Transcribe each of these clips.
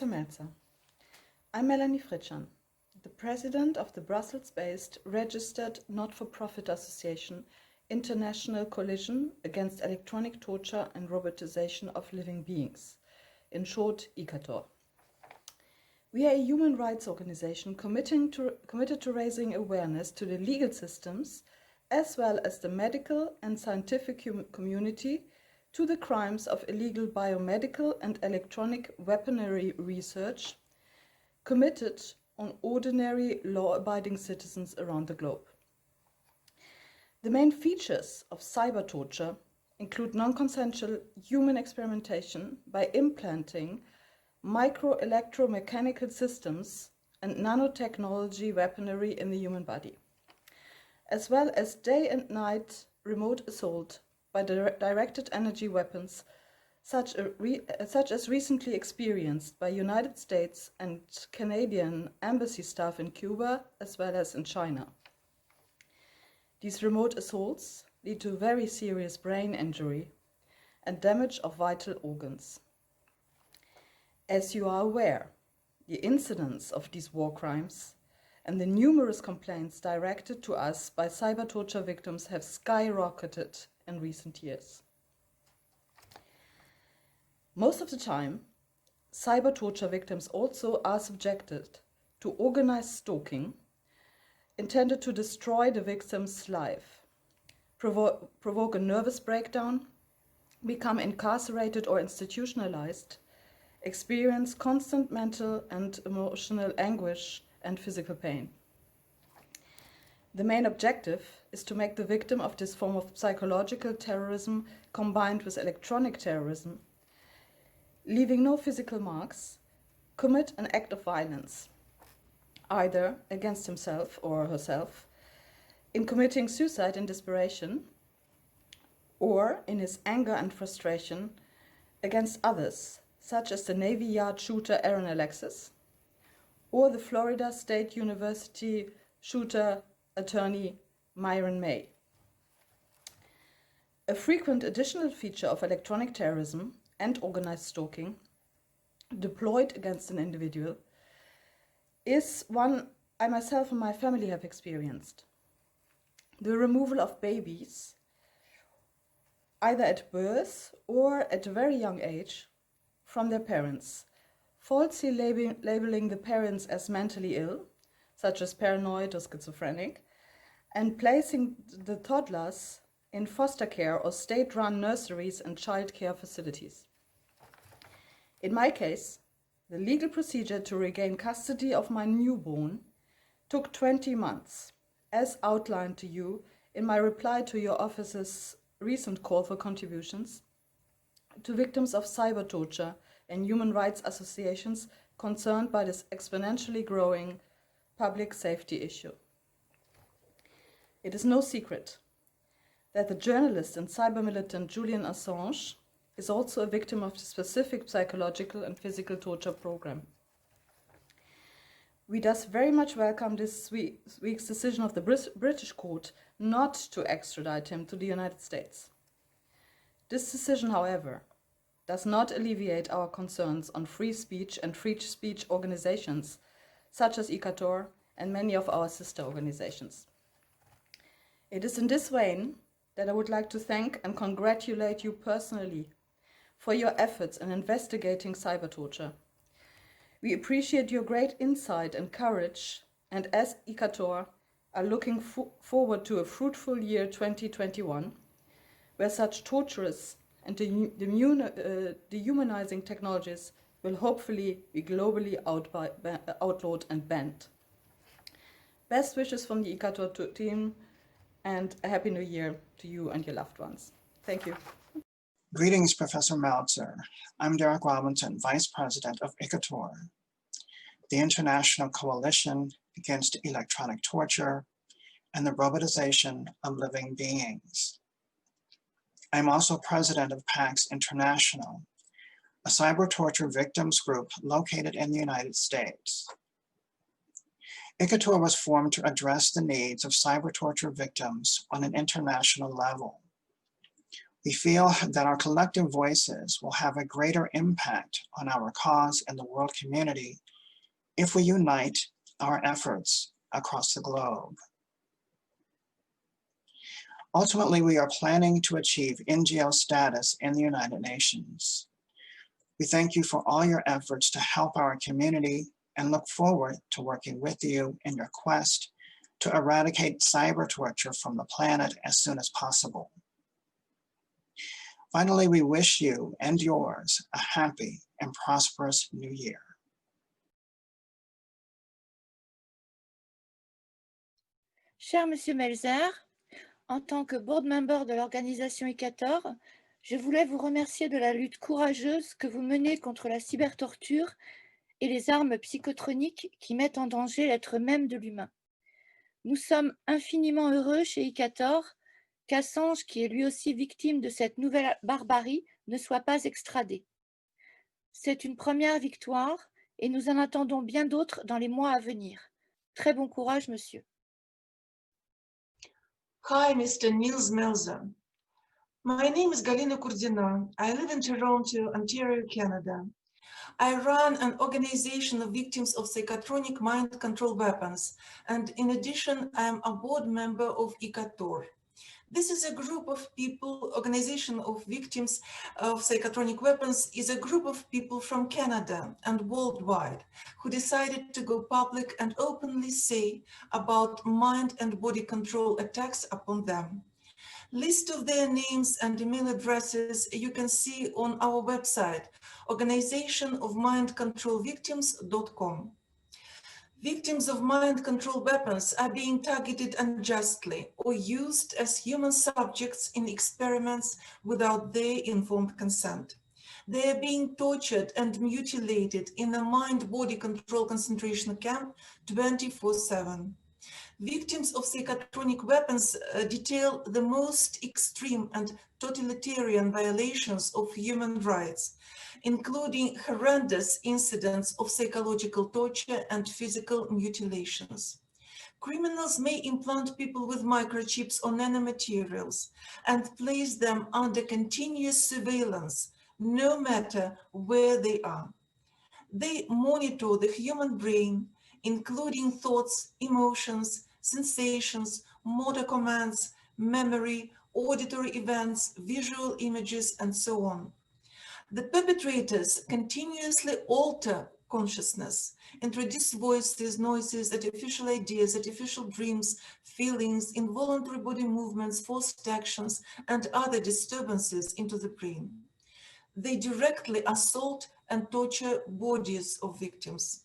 Professor Melzer. I'm Melanie Fritschan, the president of the Brussels-based registered not-for-profit association International Coalition Against Electronic Torture and Robotisation of Living Beings, in short, ICATOR. We are a human rights organization committed to raising awareness to the legal systems as well as the medical and scientific community to the crimes of illegal biomedical and electronic weaponry research committed on ordinary law-abiding citizens around the globe. The main features of cyber torture include non-consensual human experimentation by implanting micro-electromechanical systems and nanotechnology weaponry in the human body, as well as day and night remote assault by directed energy weapons, such as recently experienced by United States and Canadian embassy staff in Cuba, as well as in China. These remote assaults lead to very serious brain injury and damage of vital organs. As you are aware, the incidence of these war crimes and the numerous complaints directed to us by cyber torture victims have skyrocketed in recent years. Most of the time, cyber torture victims also are subjected to organized stalking intended to destroy the victim's life, provoke a nervous breakdown, become incarcerated or institutionalized, experience constant mental and emotional anguish and physical pain. The main objective is to make the victim of this form of psychological terrorism combined with electronic terrorism, leaving no physical marks, commit an act of violence, either against himself or herself, in committing suicide in desperation, or in his anger and frustration against others, such as the Navy Yard shooter Aaron Alexis, or the Florida State University shooter attorney Myron May. A frequent additional feature of electronic terrorism and organized stalking deployed against an individual is one I myself and my family have experienced. The removal of babies, either at birth or at a very young age, from their parents, falsely labeling the parents as mentally ill, such as paranoid or schizophrenic, and placing the toddlers in foster care or state-run nurseries and child care facilities. In my case, the legal procedure to regain custody of my newborn took 20 months, as outlined to you in my reply to your office's recent call for contributions to victims of cyber torture and human rights associations concerned by this exponentially growing public safety issue. It is no secret that the journalist and cyber militant Julian Assange is also a victim of the specific psychological and physical torture program. We thus very much welcome this week's decision of the British court not to extradite him to the United States. This decision, however, does not alleviate our concerns on free speech and free speech organizations such as ECATOUR and many of our sister organizations. It is in this vein that I would like to thank and congratulate you personally for your efforts in investigating cyber torture. We appreciate your great insight and courage, and as ECATOUR are looking forward to a fruitful year 2021, where such torturous and dehumanizing technologies will hopefully be globally outlawed and banned. Best wishes from the ECATOUR team, and a Happy New Year to you and your loved ones. Thank you. Greetings, Professor Melzer. I'm Derek Robinson, Vice President of ICATOUR, the International Coalition Against Electronic Torture and the Robotisation of Living Beings. I'm also President of PACTS International, a cyber torture victims group located in the United States. ICATOUR was formed to address the needs of cyber torture victims on an international level. We feel that our collective voices will have a greater impact on our cause and the world community if we unite our efforts across the globe. Ultimately, we are planning to achieve NGO status in the United Nations. We thank you for all your efforts to help our community and look forward to working with you in your quest to eradicate cyber torture from the planet as soon as possible. Finally, we wish you and yours a happy and prosperous new year. Cher Monsieur Melzer, en tant que board member de l'organisation ICATOR, je voulais vous remercier de la lutte courageuse que vous menez contre la cybertorture et les armes psychotroniques qui mettent en danger l'être même de l'humain. Nous sommes infiniment heureux chez ICATOR qu'Assange, qui est lui aussi victime de cette nouvelle barbarie, ne soit pas extradé. C'est une première victoire et nous en attendons bien d'autres dans les mois à venir. Très bon courage, monsieur. Hi, Mr. Nils Melzer. My name is Galina Kurdina. I live in Toronto, Ontario, Canada. I run an organization of victims of psychotronic mind control weapons, and in addition, I am a board member of ECATOUR. This is a group of people, organization of victims of psychotronic weapons is a group of people from Canada and worldwide who decided to go public and openly say about mind and body control attacks upon them. List of their names and email addresses you can see on our website, organizationofmindcontrolvictims.com. Victims of mind control weapons are being targeted unjustly or used as human subjects in experiments without their informed consent. They are being tortured and mutilated in a mind-body control concentration camp 24/7. Victims of psychotronic weapons detail the most extreme and totalitarian violations of human rights, including horrendous incidents of psychological torture and physical mutilations. Criminals may implant people with microchips or nanomaterials and place them under continuous surveillance, no matter where they are. They monitor the human brain, including thoughts, emotions, sensations, motor commands, memory, auditory events, visual images, and so on. The perpetrators continuously alter consciousness, introduce voices, noises, artificial ideas, artificial dreams, feelings, involuntary body movements, forced actions, and other disturbances into the brain. They directly assault and torture bodies of victims.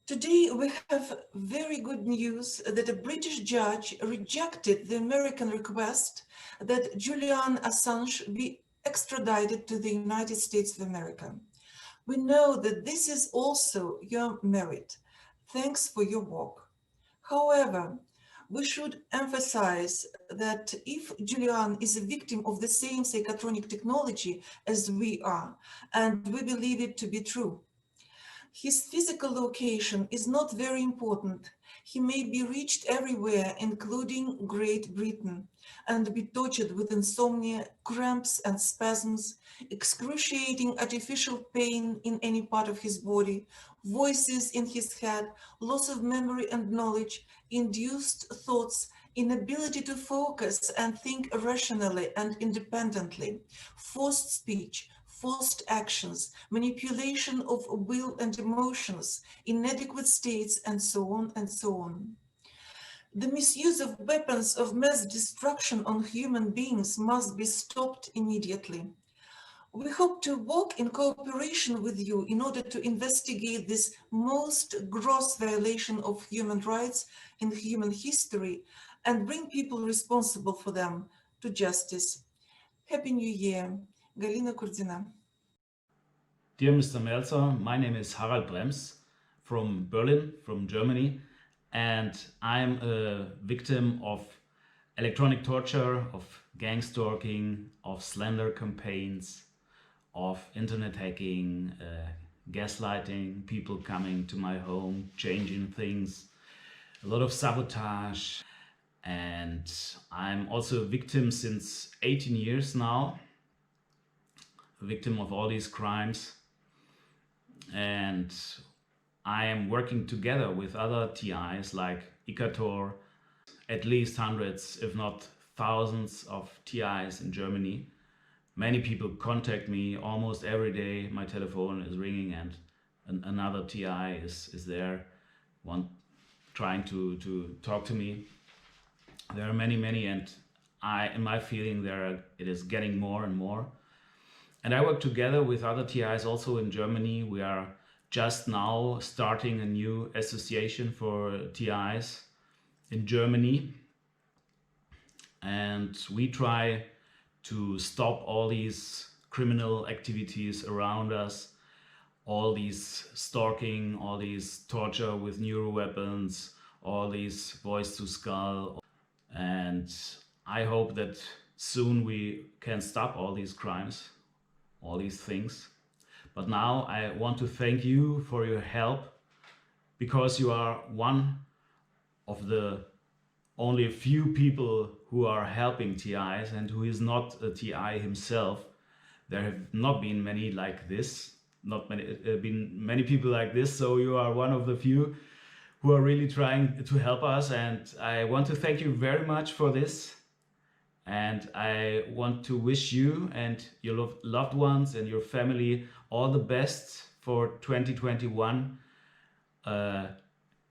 Today, we have very good news that a British judge rejected the American request that Julian Assange be extradited to the United States of America. We know that this is also your merit. Thanks for your work. However, we should emphasize that if Julian is a victim of the same psychotronic technology as we are, and we believe it to be true, his physical location is not very important. He may be reached everywhere, including Great Britain, and be tortured with insomnia, cramps and spasms, excruciating artificial pain in any part of his body, voices in his head, loss of memory and knowledge, induced thoughts, inability to focus and think rationally and independently, forced speech, forced actions, manipulation of will and emotions, inadequate states, and so on and so on. The misuse of weapons of mass destruction on human beings must be stopped immediately. We hope to work in cooperation with you in order to investigate this most gross violation of human rights in human history and bring people responsible for them to justice. Happy New Year. Galina Kurdina. Dear Mr. Melzer, my name is Harald Brems from Berlin, from Germany, and I'm a victim of electronic torture, of gang stalking, of slander campaigns, of internet hacking, gaslighting, people coming to my home, changing things, a lot of sabotage, and And I'm also a victim since 18 years now, a victim of all these crimes. And I am working together with other TIs like ECATOR, at least hundreds, if not thousands of TIs in Germany. Many people contact me almost every day. My telephone is ringing and another TI is there, trying to talk to me. There are many, and in my feeling, it is getting more and more. And I work together with other TIs also in Germany. We are just now starting a new association for TIs in Germany. And we try to stop all these criminal activities around us, all these stalking, all these torture with neural weapons, all these voice to skull. And I hope that soon we can stop all these crimes, all these things. But now I want to thank you for your help, because you are one of the only a few people who are helping TIs and who is not a TI himself. There have not been many like this, been many people like this, so you are one of the few who are really trying to help us, and I want to thank you very much for this. And I want to wish you and your loved ones and your family all the best for 2021.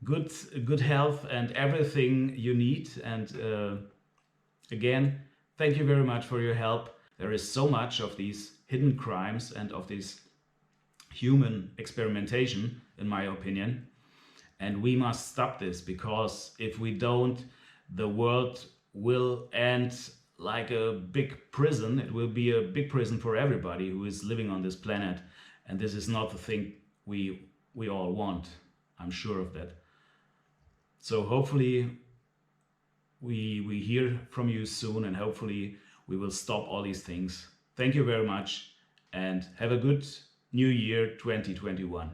Good health and everything you need. And again, thank you very much for your help. There is so much of these hidden crimes and of this human experimentation, in my opinion. And we must stop this, because if we don't, the world will end like a big prison. It will be a big prison for everybody who is living on this planet. And this is not the thing we all want. I'm sure of that. So hopefully we hear from you soon, and hopefully we will stop all these things. Thank you very much, and have a good new year 2021.